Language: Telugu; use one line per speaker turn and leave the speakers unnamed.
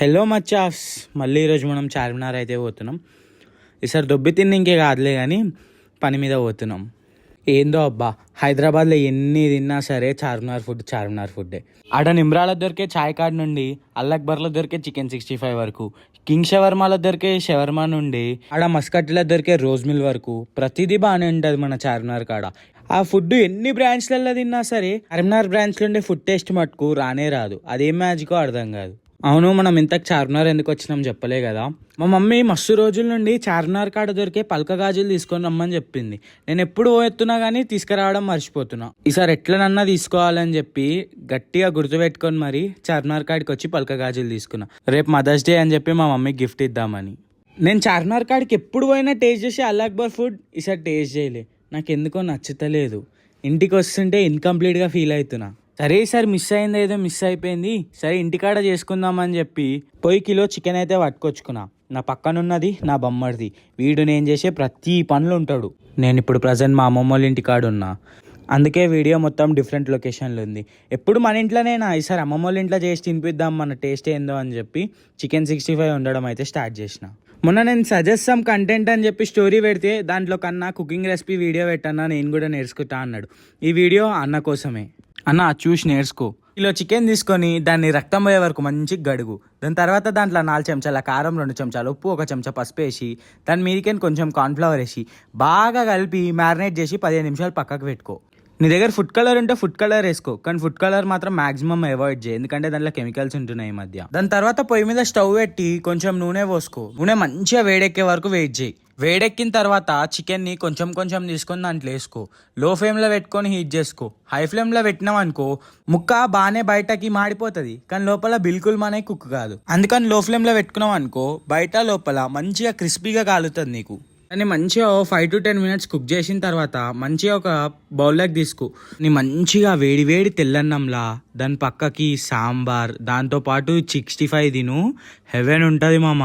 హలో మచ్చాస్, మళ్ళీ ఈరోజు మనం చార్మినార్ అయితే పోతున్నాం. ఈసారి దొబ్బి తిని ఇంకే కాదులే కానీ పని మీద పోతున్నాం. ఏందో అబ్బా, హైదరాబాద్లో ఎన్ని తిన్నా సరే చార్మినార్ ఫుడ్డే. ఆడ నిమ్రాలో దొరికే చాయ్ కార్డ్ నుండి అల్లక్బర్లో దొరికే చికెన్ 65 వరకు, కింగ్ షవర్మాలో దొరికే షవర్మా నుండి ఆడ మస్కట్లో దొరికే రోజ్ మిల్ వరకు ప్రతిదీ బాగానే ఉంటుంది మన చార్మినార్ కాడ. ఆ ఫుడ్ ఎన్ని బ్రాంచ్లలో తిన్నా సరే చార్మినార్ బ్రాంచ్లో ఉండే ఫుడ్ టేస్ట్ మటుకు రానే రాదు. అదేం మ్యాజికో అర్థం కాదు. అవును, మనం ఇంతకు చార్మినార్ ఎందుకు వచ్చినాం చెప్పలే కదా. మా మమ్మీ మస్తు రోజుల నుండి చార్మినార్ కాడ దొరికే పలక గాజులు తీసుకొని రమ్మని చెప్పింది. నేను ఎప్పుడు పోతున్నా కానీ తీసుకురావడం మర్చిపోతున్నా. ఈసారి ఎట్లనన్నా తీసుకోవాలని చెప్పి గట్టిగా గుర్తుపెట్టుకొని మరి చార్మినార్ కాడికి వచ్చి పలక గాజులు తీసుకున్నా. రేపు మదర్స్ డే అని చెప్పి మా మమ్మీకి గిఫ్ట్ ఇద్దామని. నేను చార్మినార్ కాడికి ఎప్పుడు పోయినా టేస్ట్ చేసి అల్లాక్బర్ ఫుడ్ ఈసారి టేస్ట్ చేయలే. నాకు ఎందుకో నచ్చుతలేదు. ఇంటికి వస్తుంటే ఇన్కంప్లీట్గా ఫీల్ అవుతున్నా. సరే ఈసారి మిస్ అయింది, ఏదో మిస్ అయిపోయింది, సరే ఇంటికాడ చేసుకుందామని చెప్పి పోయి కిలో చికెన్ అయితే పట్టుకొచ్చుకున్నా. నా పక్కనున్నది నా బొమ్మడిది. వీడు నేను చేసే ప్రతి పనులు ఉంటాడు. నేను ఇప్పుడు ప్రజెంట్ మా అమ్మమ్మ వాళ్ళ ఇంటికాడ ఉన్నా. అందుకే వీడియో మొత్తం డిఫరెంట్ లొకేషన్లో ఉంది. ఎప్పుడు మన ఇంట్లోనేనా, ఈసారి అమ్మమ్మ వాళ్ళ ఇంట్లో చేసి తినిపిద్దాం మన టేస్ట్ ఏందో అని చెప్పి చికెన్ 65 ఉండడం అయితే స్టార్ట్ చేసిన. మొన్న నేను సజెస్ట్ సమ్ కంటెంట్ అని చెప్పి స్టోరీ పెడితే దాంట్లో కన్నా కుకింగ్ రెసిపీ వీడియో పెట్టన్నా, నేను కూడా నేర్చుకుంటా అన్నాడు. ఈ వీడియో అన్న కోసమే. అన్న చూసి నేర్చుకో. కిలో చికెన్ తీసుకొని దాన్ని రక్తం పోయే వరకు మంచిగా గడుగు. దాని తర్వాత దాంట్లో 4 చెంచాల కారం, 2 చెంచాల ఉప్పు, 1 చెంచా పసుపు వేసి దాని మీదకి కొంచెం కార్న్ఫ్లవర్ వేసి బాగా కలిపి మ్యారినేట్ చేసి 15 నిమిషాలు పక్కకు పెట్టుకో. నీ దగ్గర ఫుడ్ కలర్ ఉంటే ఫుడ్ కలర్ వేసుకో, కానీ ఫుడ్ కలర్ మాత్రం మాక్సిమం అవాయిడ్ చేయి, ఎందుకంటే దాంట్లో కెమికల్స్ ఉంటున్నాయి ఈ మధ్య. దాని తర్వాత పొయ్యి మీద స్టవ్ పెట్టి కొంచెం నూనె పోసుకో. నూనె మంచిగా వేడెక్కే వరకు వెయిట్ చేయి. వేడెక్కిన తర్వాత చికెన్ని కొంచెం కొంచెం తీసుకొని దాంట్లో వేసుకో. లో ఫ్లేమ్లో పెట్టుకొని హీట్ చేసుకో. హై ఫ్లేమ్లో పెట్టినాం అనుకో ముక్క బాగానే బయటకి మాడిపోతుంది, కానీ లోపల బిల్కుల్ మానే కుక్ కాదు. అందుకని లో ఫ్లేమ్లో పెట్టుకున్నాం అనుకో బయట లోపల మంచిగా క్రిస్పీగా కాలుతుంది నీకు. దాన్ని మంచిగా 5 to 10 minutes కుక్ చేసిన తర్వాత మంచిగా ఒక బౌల్లోకి తీసుకో. నీ మంచిగా వేడి వేడి తెల్లన్నంలా దాని పక్కకి సాంబార్, దాంతోపాటు 65 తిను. హెవెన్ ఉంటుంది మామ.